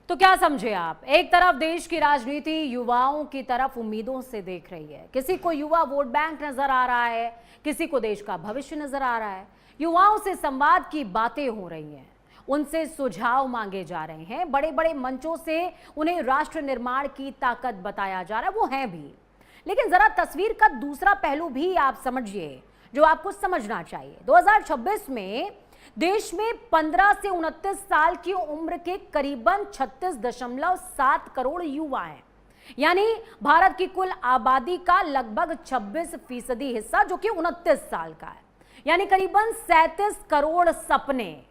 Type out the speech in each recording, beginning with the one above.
तो क्या समझे आप, एक तरफ देश की राजनीति युवाओं की तरफ उम्मीदों से देख रही है। किसी को युवा वोट बैंक नजर आ रहा है, किसी को देश का भविष्य नजर आ रहा है। युवाओं से संवाद की बातें हो रही हैं, उनसे सुझाव मांगे जा रहे हैं, बड़े बड़े मंचों से उन्हें राष्ट्र निर्माण की ताकत बताया जा रहा है, वो है भी। लेकिन जरा तस्वीर का दूसरा पहलू भी आप समझिए, जो आपको समझना चाहिए। 2026 में देश में 15 से 29 साल की उम्र के करीबन 36.7 करोड़ युवा हैं, यानी भारत की कुल आबादी का लगभग 26% हिस्सा, जो कि 29 साल का है। यानी करीबन 37 करोड़ सपने,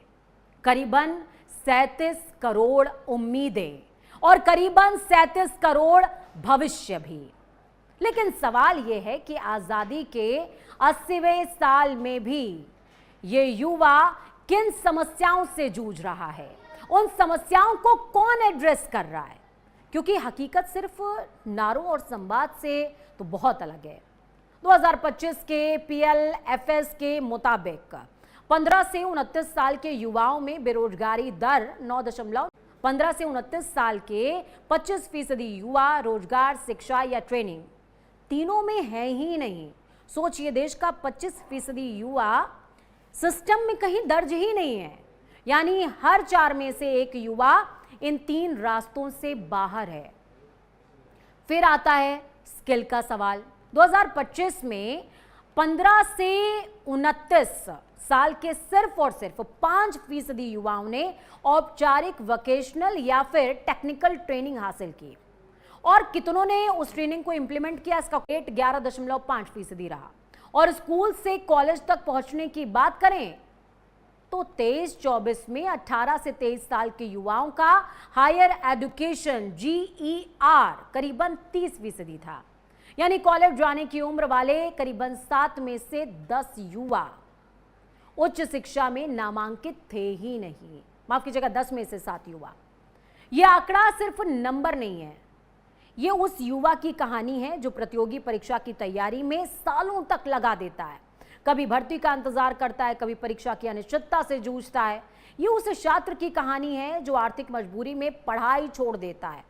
करीबन 37 करोड़ उम्मीदें और करीबन 37 करोड़ भविष्य भी। लेकिन सवाल यह है कि आजादी के 80वें साल में भी ये युवा किन समस्याओं से जूझ रहा है, उन समस्याओं को कौन एड्रेस कर रहा है? क्योंकि हकीकत सिर्फ नारों और संवाद से तो बहुत अलग है। 2025 के PLFS के मुताबिक 15 से 29 साल के युवाओं में बेरोजगारी दर 15 से 29 साल के 25% युवा रोजगार, शिक्षा या ट्रेनिंग तीनों में है ही नहीं। सोचिए, देश का 25% युवा सिस्टम में कहीं दर्ज ही नहीं है, यानी हर 4 में से एक युवा इन 3 रास्तों से बाहर है। फिर आता है स्किल का सवाल। 2025 में 15 से 29 साल के सिर्फ और सिर्फ 5% युवाओं ने औपचारिक वोकेशनल या फिर टेक्निकल ट्रेनिंग हासिल की, और कितनों ने उस ट्रेनिंग को इंप्लीमेंट किया, इसका रेट 11.5% रहा। और स्कूल से कॉलेज तक पहुंचने की बात करें तो 23-24 में 18 से 23 साल के युवाओं का हायर एजुकेशन GER करीबन 30% था। यानी कॉलेज जाने की उम्र वाले करीबन 7 में से 10 युवा उच्च शिक्षा में नामांकित थे ही नहीं। माफ कीजिएगा, 10 में से 7 युवा। यह आंकड़ा सिर्फ नंबर नहीं है, ये उस युवा की कहानी है जो प्रतियोगी परीक्षा की तैयारी में सालों तक लगा देता है, कभी भर्ती का इंतजार करता है, कभी परीक्षा की अनिश्चितता से जूझता है। ये उस छात्र की कहानी है जो आर्थिक मजबूरी में पढ़ाई छोड़ देता है,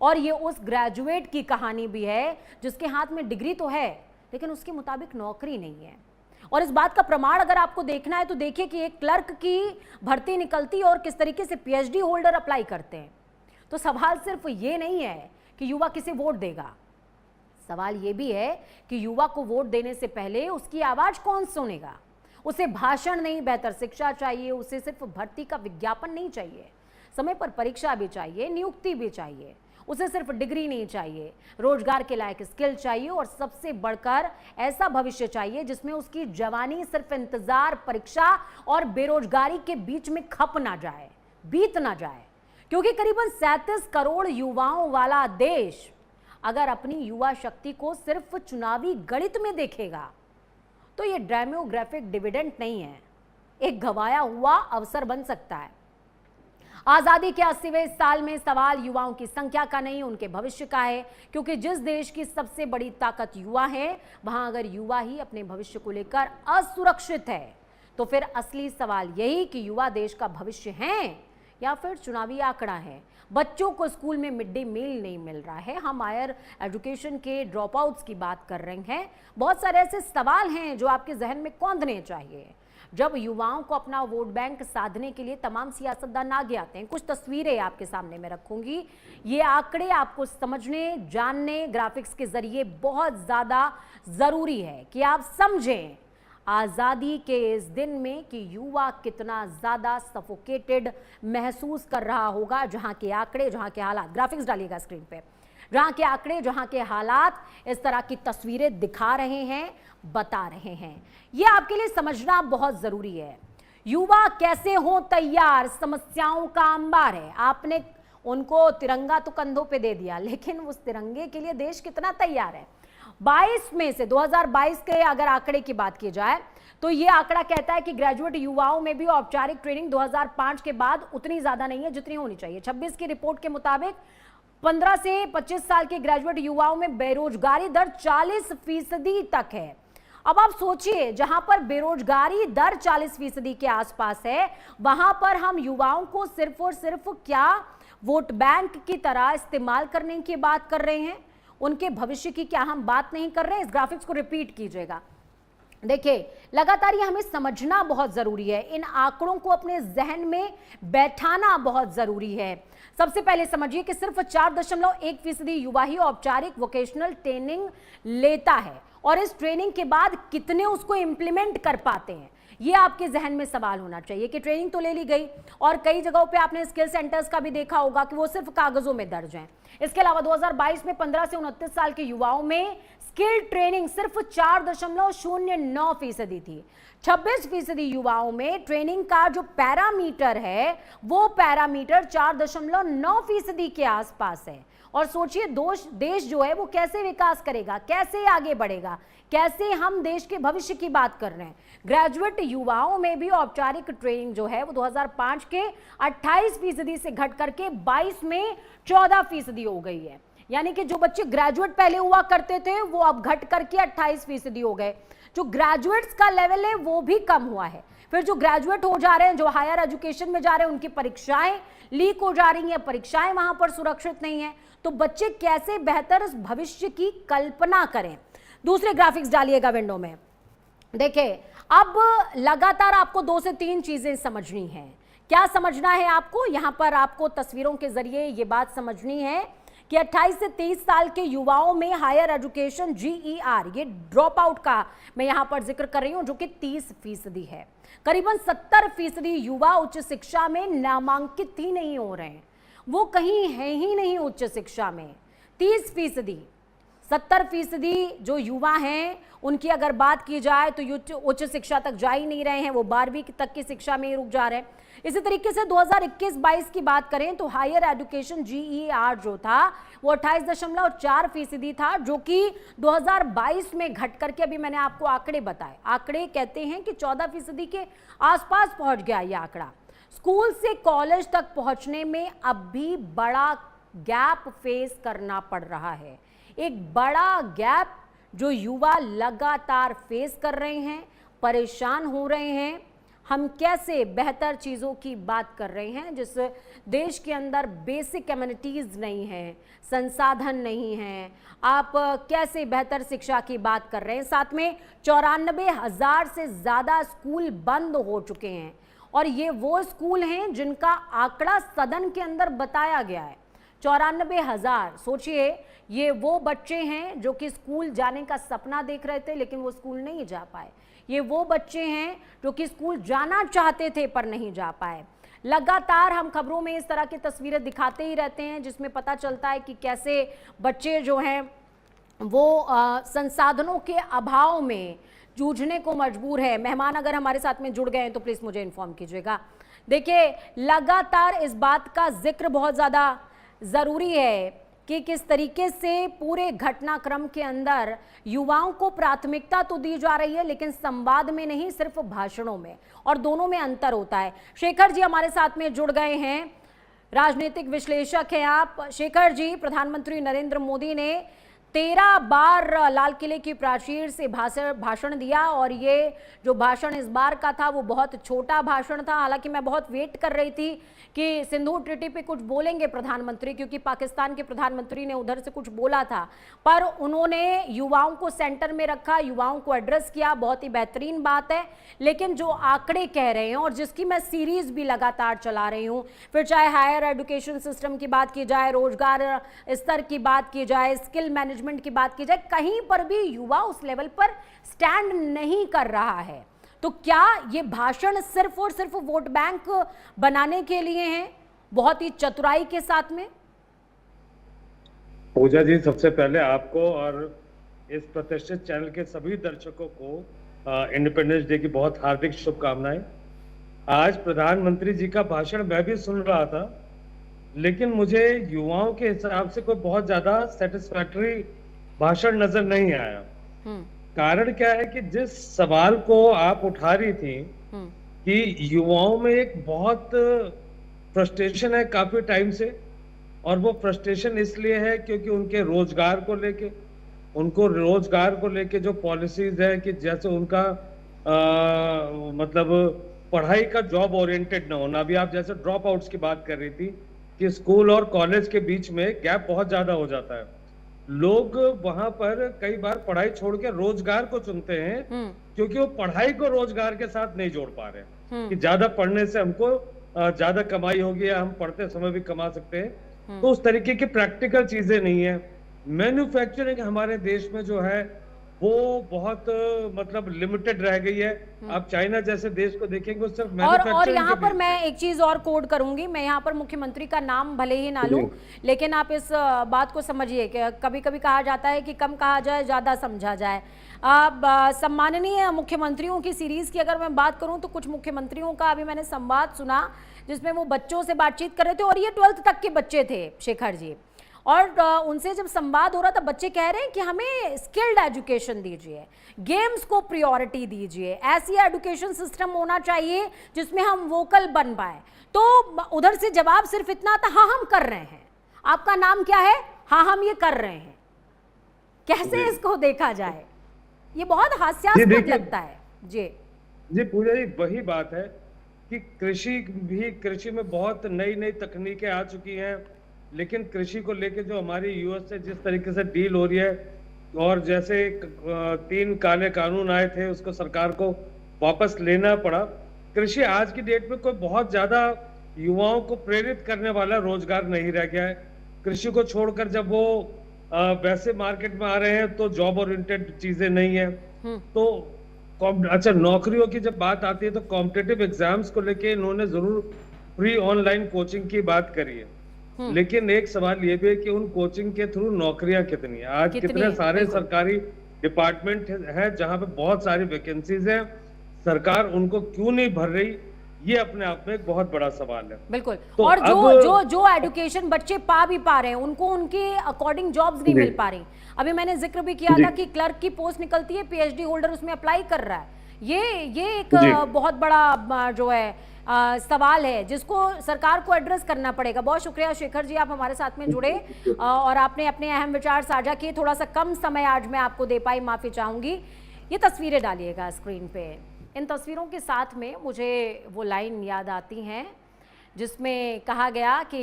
और ये उस ग्रेजुएट की कहानी भी है जिसके हाथ में डिग्री तो है लेकिन उसके मुताबिक नौकरी नहीं है। और इस बात का प्रमाण अगर आपको देखना है तो देखिए कि एक क्लर्क की भर्ती निकलती है और किस तरीके से PhD होल्डर अप्लाई करते हैं। तो सवाल सिर्फ ये नहीं है कि युवा किसे वोट देगा, सवाल यह भी है कि युवा को वोट देने से पहले उसकी आवाज कौन सुनेगा। उसे भाषण नहीं, बेहतर शिक्षा चाहिए, उसे सिर्फ भर्ती का विज्ञापन नहीं चाहिए, समय पर परीक्षा भी चाहिए, नियुक्ति भी चाहिए। उसे सिर्फ डिग्री नहीं चाहिए, रोजगार के लायक स्किल चाहिए, और सबसे बढ़कर ऐसा भविष्य चाहिए जिसमें उसकी जवानी सिर्फ इंतजार, परीक्षा और बेरोजगारी के बीच में खप ना जाए, बीत ना जाए। क्योंकि करीबन 37 करोड़ युवाओं वाला देश अगर अपनी युवा शक्ति को सिर्फ चुनावी गणित में देखेगा तो ये डेमोग्राफिक डिविडेंड नहीं है, एक गंवाया हुआ अवसर बन सकता है। आजादी के 80वें साल में सवाल युवाओं की संख्या का नहीं, उनके भविष्य का है। क्योंकि जिस देश की सबसे बड़ी ताकत युवा है, वहां अगर युवा ही अपने भविष्य को लेकर असुरक्षित है तो फिर असली सवाल यही कि युवा देश का भविष्य हैं या फिर चुनावी आंकड़ा है। बच्चों को स्कूल में मिड डे मील नहीं मिल रहा है, हम हायर एजुकेशन के ड्रॉप आउट्स की बात कर रहे हैं। बहुत सारे ऐसे सवाल हैं जो आपके जहन में कौंधने चाहिए। जब युवाओं को अपना वोट बैंक साधने के लिए तमाम सियासतदान आगे आते हैं, कुछ तस्वीरें आपके सामने मैं रखूंगी। ये आंकड़े आपको समझने, जानने, ग्राफिक्स के जरिए बहुत ज्यादा जरूरी है कि आप समझें आजादी के इस दिन में कि युवा कितना ज्यादा सफोकेटेड महसूस कर रहा होगा। जहां के आंकड़े, जहां के हालात, ग्राफिक्स डालिएगा स्क्रीन पे, जहां के आंकड़े, जहां के हालात इस तरह की तस्वीरें दिखा रहे हैं, बता रहे हैं। यह आपके लिए समझना बहुत जरूरी है। युवा कैसे हो तैयार, समस्याओं का अंबार है। आपने उनको तिरंगा तो कंधों पे दे दिया, लेकिन उस तिरंगे के लिए देश कितना तैयार है? 22 में से 2022 के अगर आंकड़े की बात की जाए तो यह आंकड़ा कहता है कि ग्रेजुएट युवाओं में भी औपचारिक ट्रेनिंग 2005 के बाद उतनी ज्यादा नहीं है जितनी होनी चाहिए। 26 की रिपोर्ट के मुताबिक 15 से 25 साल के ग्रेजुएट युवाओं में बेरोजगारी दर 40% तक है। अब आप सोचिए, जहां पर बेरोजगारी दर 40% के आसपास है, वहां पर हम युवाओं को सिर्फ और सिर्फ क्या वोट बैंक की तरह इस्तेमाल करने की बात कर रहे हैं? उनके भविष्य की क्या हम बात नहीं कर रहे हैं? इस ग्राफिक्स को रिपीट कीजिएगा। देखिए, लगातार ये हमें समझना बहुत जरूरी है, इन आंकड़ों को अपने जहन में बैठाना बहुत जरूरी है। सबसे पहले समझिए कि सिर्फ 4.1% युवा ही औपचारिक वोकेशनल ट्रेनिंग लेता है, और इस ट्रेनिंग के बाद कितने उसको इंप्लीमेंट कर पाते हैं, ये आपके जहन में सवाल होना चाहिए। कि ट्रेनिंग तो ले ली गई, और कई जगहों पे आपने स्किल सेंटर्स का भी देखा होगा कि वो सिर्फ कागजों में दर्ज हैं। इसके अलावा 2022 में 15 से 29 साल के युवाओं में स्किल ट्रेनिंग सिर्फ 4.09% थी। 26% युवाओं में ट्रेनिंग का जो पैरामीटर है वो पैरामीटर 4.9% के आसपास है। और सोचिए, देश जो है वो कैसे विकास करेगा, कैसे आगे बढ़ेगा, कैसे हम देश के भविष्य की बात कर रहे हैं। ग्रेजुएट युवाओं में भी औपचारिक ट्रेनिंग जो है वो 2005 के 28% से घट करके 22 में 14% हो गई है। यानी कि जो बच्चे ग्रेजुएट पहले हुआ करते थे वो अब घट करके 28% हो गए। जो ग्रेजुएट्स का लेवल है वो भी कम हुआ है। फिर जो ग्रेजुएट हो जा रहे हैं, जो हायर एजुकेशन में जा रहे हैं, उनकी परीक्षाएं लीक हो जा रही हैं, परीक्षाएं वहां पर सुरक्षित नहीं है। तो बच्चे कैसे बेहतर भविष्य की कल्पना करें? दूसरे ग्राफिक्स डालिएगा विंडो में। देखिए, अब लगातार आपको 2 से 3 चीजें समझनी है। क्या समझना है आपको? यहां पर आपको तस्वीरों के जरिए ये बात समझनी है कि 28 से 23 साल के युवाओं में हायर एजुकेशन GER, ये ड्रॉप आउट का मैं यहां पर जिक्र कर रही हूं, जो कि 30% है। करीबन 70% युवा उच्च शिक्षा में नामांकित ही नहीं हो रहे हैं, वो कहीं है ही नहीं उच्च शिक्षा में। 30%, 70% जो युवा हैं उनकी अगर बात की जाए तो उच्च शिक्षा तक जा ही नहीं रहे हैं, वो 12वीं तक की शिक्षा में ही रुक जा रहे हैं। इसी तरीके से 2021-22 की बात करें तो हायर एजुकेशन GER जो था वो 28.4% था, जो कि 2022 में घट करके, अभी मैंने आपको आंकड़े बताए, आंकड़े कहते हैं कि 14% के आसपास पहुंच गया ये आंकड़ा। स्कूल से कॉलेज तक पहुंचने में अब भी बड़ा गैप फेस करना पड़ रहा है। एक बड़ा गैप जो युवा लगातार फेस कर रहे हैं, परेशान हो रहे हैं। हम कैसे बेहतर चीज़ों की बात कर रहे हैं जिस देश के अंदर बेसिक कम्युनिटीज़ नहीं है, संसाधन नहीं है, आप कैसे बेहतर शिक्षा की बात कर रहे हैं। साथ में 94,000 से ज़्यादा स्कूल बंद हो चुके हैं, और ये वो स्कूल हैं जिनका आंकड़ा सदन के अंदर बताया गया है। 94,000, सोचिए, ये वो बच्चे हैं जो कि स्कूल जाने का सपना देख रहे थे लेकिन वो स्कूल नहीं जा पाए। ये वो बच्चे हैं जो कि स्कूल जाना चाहते थे पर नहीं जा पाए। लगातार हम खबरों में इस तरह की तस्वीरें दिखाते ही रहते हैं जिसमें पता चलता है कि कैसे बच्चे जो हैं वो संसाधनों के अभाव में जूझने को मजबूर है। मेहमान अगर हमारे साथ में जुड़ गए हैं तो प्लीज़ मुझे इन्फॉर्म कीजिएगा। देखिए, लगातार इस बात का जिक्र बहुत ज़्यादा ज़रूरी है कि किस तरीके से पूरे घटनाक्रम के अंदर युवाओं को प्राथमिकता तो दी जा रही है लेकिन संवाद में नहीं, सिर्फ भाषणों में, और दोनों में अंतर होता है। शेखर जी हमारे साथ में जुड़ गए हैं, राजनीतिक विश्लेषक हैं आप। शेखर जी, प्रधानमंत्री नरेंद्र मोदी ने 13 बार लाल किले की प्राचीर से भाषण दिया, और ये जो भाषण इस बार का था वो बहुत छोटा भाषण था। हालांकि मैं बहुत वेट कर रही थी कि सिंधु ट्रीटी पे कुछ बोलेंगे प्रधानमंत्री, क्योंकि पाकिस्तान के प्रधानमंत्री ने उधर से कुछ बोला था, पर उन्होंने युवाओं को सेंटर में रखा, युवाओं को एड्रेस किया, बहुत ही बेहतरीन बात है। लेकिन जो आंकड़े कह रहे हैं और जिसकी मैं सीरीज भी लगातार चला रही हूँ, फिर चाहे हायर एजुकेशन सिस्टम की बात की जाए, रोजगार स्तर की बात की जाए, स्किल मैनेजमेंट की बात की जाए, कहीं पर भी युवा उस लेवल पर स्टैंड नहीं कर रहा है। तो क्या ये भाषण सिर्फ और सिर्फ वोट बैंक बनाने के लिए हैं, बहुत ही चतुराई के साथ में? पूजा जी, सबसे पहले आपको और इस प्रतिष्ठित चैनल के सभी दर्शकों को इंडिपेंडेंस डे की बहुत हार्दिक शुभकामनाएं। आज प्रधानमंत्री जी का भाषण मैं भी सुन रहा था, लेकिन मुझे युवाओं के हिसाब से कोई बहुत ज्यादा सेटिस्फैक्टरी भाषण नजर नहीं आया। कारण क्या है कि जिस सवाल को आप उठा रही थी कि युवाओं में एक बहुत फ्रस्ट्रेशन है काफी टाइम से, और वो फ्रस्ट्रेशन इसलिए है क्योंकि उनके रोजगार को लेके, उनको रोजगार को लेके जो पॉलिसीज है कि जैसे उनका मतलब पढ़ाई का जॉब ओरिएंटेड ना होना। अभी आप जैसे ड्रॉप आउट्स की बात कर रही थी कि स्कूल और कॉलेज के बीच में गैप बहुत ज्यादा हो जाता है। लोग वहां पर कई बार पढ़ाई छोड़ के रोजगार को चुनते हैं क्योंकि वो पढ़ाई को रोजगार के साथ नहीं जोड़ पा रहे कि ज्यादा पढ़ने से हमको ज्यादा कमाई होगी या हम पढ़ते समय भी कमा सकते हैं। तो उस तरीके की प्रैक्टिकल चीजें नहीं है। मैन्युफैक्चरिंग हमारे देश में जो है वो बहुत मतलब लिमिटेड रह गई है। आप चाइना जैसे देश को देखेंगे सिर्फ और यहाँ पर मैं एक चीज और कोड करूंगी, मैं यहाँ पर मुख्यमंत्री का नाम भले ही ना लूं, लेकिन आप इस बात को समझिए कि कभी कभी कहा जाता है कि कम कहा जाए ज्यादा समझा जाए। अब सम्माननीय मुख्यमंत्रियों की सीरीज की अगर मैं बात करूं तो कुछ मुख्यमंत्रियों का अभी मैंने संवाद सुना जिसमें वो बच्चों से बातचीत कर रहे थे और ये 12th तक के बच्चे थे शेखर जी, और उनसे जब संवाद हो रहा था बच्चे कह रहे हैं कि हमें स्किल्ड एजुकेशन दीजिए, गेम्स को प्रायोरिटी दीजिए, ऐसी एजुकेशन सिस्टम होना चाहिए जिसमें हम वोकल बन पाए। तो उधर से जवाब सिर्फ इतना था, हाँ हम कर रहे हैं। आपका नाम क्या है? हाँ हम ये कर रहे हैं। कैसे इसको देखा जाए? ये बहुत हास्यास्पद लगता है। जी पूजा जी, वही बात है कि कृषि में बहुत नई नई तकनीकें आ चुकी हैं, लेकिन कृषि को लेके जो हमारी यूएस से जिस तरीके से डील हो रही है, और जैसे 3 काले कानून आए थे उसको सरकार को वापस लेना पड़ा। कृषि आज की डेट में कोई बहुत ज्यादा युवाओं को प्रेरित करने वाला रोजगार नहीं रह गया है। कृषि को छोड़कर जब वो वैसे मार्केट में आ रहे हैं तो जॉब ओरिएंटेड चीजें नहीं है। तो अच्छा, नौकरियों की जब बात आती है तो कॉम्पिटिटिव एग्जाम्स को लेके इन्होंने जरूर फ्री ऑनलाइन कोचिंग की बात करी है, लेकिन एक सवाल ये भी है कि उन कोचिंग के थ्रू नौकरियां कितनी है? आज कितने सारे सरकारी डिपार्टमेंट है जहां पे बहुत सारी वैकेंसीज हैं, सरकार उनको क्यों नहीं भर रही? ये अपने आप में एक बहुत बड़ा सवाल है। बिल्कुल। तो और जो एजुकेशन बच्चे पा भी पा रहे हैं उनको उनके अकॉर्डिंग जॉब्स नहीं मिल पा रही। अभी मैंने जिक्र भी किया था कि क्लर्क की पोस्ट निकलती है, पीएचडी होल्डर उसमें अप्लाई कर रहा है। ये एक बहुत बड़ा जो है सवाल है जिसको सरकार को एड्रेस करना पड़ेगा। बहुत शुक्रिया शेखर जी, आप हमारे साथ में जुड़े और आपने अपने अहम विचार साझा किए। थोड़ा सा कम समय आज मैं आपको दे पाई, माफी चाहूंगी। ये तस्वीरें डालिएगा स्क्रीन पे। इन तस्वीरों के साथ में मुझे वो लाइन याद आती हैं जिसमें कहा गया कि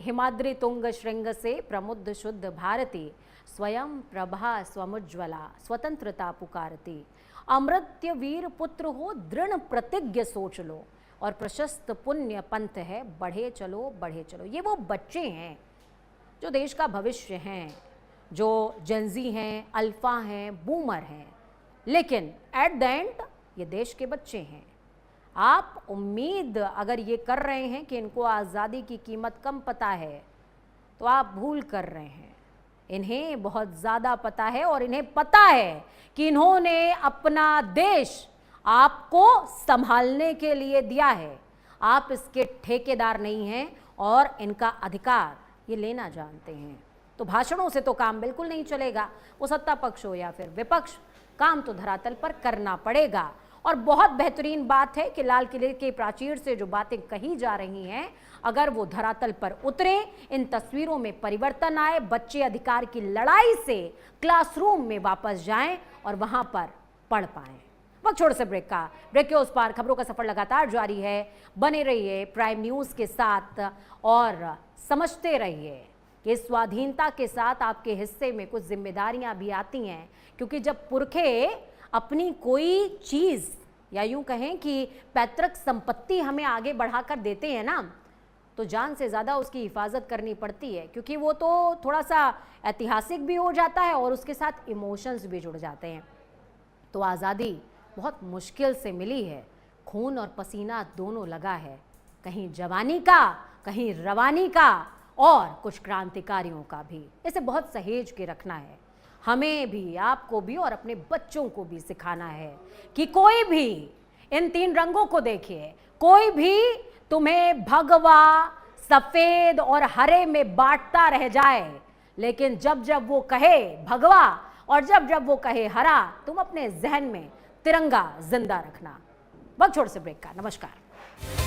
हिमाद्रि तुंग श्रृंग से प्रमुद्ध शुद्ध भारती, स्वयं प्रभा स्वमुज्ज्वला स्वतंत्रता पुकारती, अमृत्य वीर पुत्र हो दृढ़ प्रतिज्ञ सोच लो, और प्रशस्त पुण्य पंथ है बढ़े चलो बढ़े चलो। ये वो बच्चे हैं जो देश का भविष्य हैं, जो जेनजी हैं, अल्फा हैं, बूमर हैं, लेकिन एट द एंड ये देश के बच्चे हैं। आप उम्मीद अगर ये कर रहे हैं कि इनको आज़ादी की कीमत कम पता है तो आप भूल कर रहे हैं। इन्हें बहुत ज़्यादा पता है और इन्हें पता है कि इन्होंने अपना देश आपको संभालने के लिए दिया है। आप इसके ठेकेदार नहीं हैं और इनका अधिकार ये लेना जानते हैं। तो भाषणों से तो काम बिल्कुल नहीं चलेगा, वो सत्ता पक्ष हो या फिर विपक्ष, काम तो धरातल पर करना पड़ेगा। और बहुत बेहतरीन बात है कि लाल किले के प्राचीर से जो बातें कही जा रही हैं, अगर वो धरातल पर उतरे, इन तस्वीरों में परिवर्तन आए, बच्चे अधिकार की लड़ाई से क्लासरूम में वापस जाएं और वहां पर पढ़ पाएं। वक्त छोड़ से ब्रेक के उस पार खबरों का सफर लगातार जारी है। बने रहिए प्राइम न्यूज के साथ और समझते रहिए कि स्वाधीनता के साथ आपके हिस्से में कुछ जिम्मेदारियां भी आती हैं, क्योंकि जब पुरखे अपनी कोई चीज या यूं कहें कि पैतृक संपत्ति हमें आगे बढ़ाकर देते हैं ना, तो जान से ज्यादा उसकी हिफाजत करनी पड़ती है, क्योंकि वो तो थोड़ा सा ऐतिहासिक भी हो जाता है और उसके साथ इमोशंस भी जुड़ जाते हैं। तो आज़ादी बहुत मुश्किल से मिली है, खून और पसीना दोनों लगा है, कहीं जवानी का, कहीं रवानी का, और कुछ क्रांतिकारियों का भी। इसे बहुत सहेज के रखना है, हमें भी, आपको भी और अपने बच्चों को भी सिखाना है कि कोई भी इन 3 रंगों को देखिए, कोई भी तुम्हें भगवा, सफेद और हरे में बांटता रह जाए, लेकिन जब जब वो कहे भगवा और जब जब वो कहे हरा, तुम अपने जहन में तिरंगा जिंदा रखना। वक्त छोड़ से ब्रेक का। नमस्कार।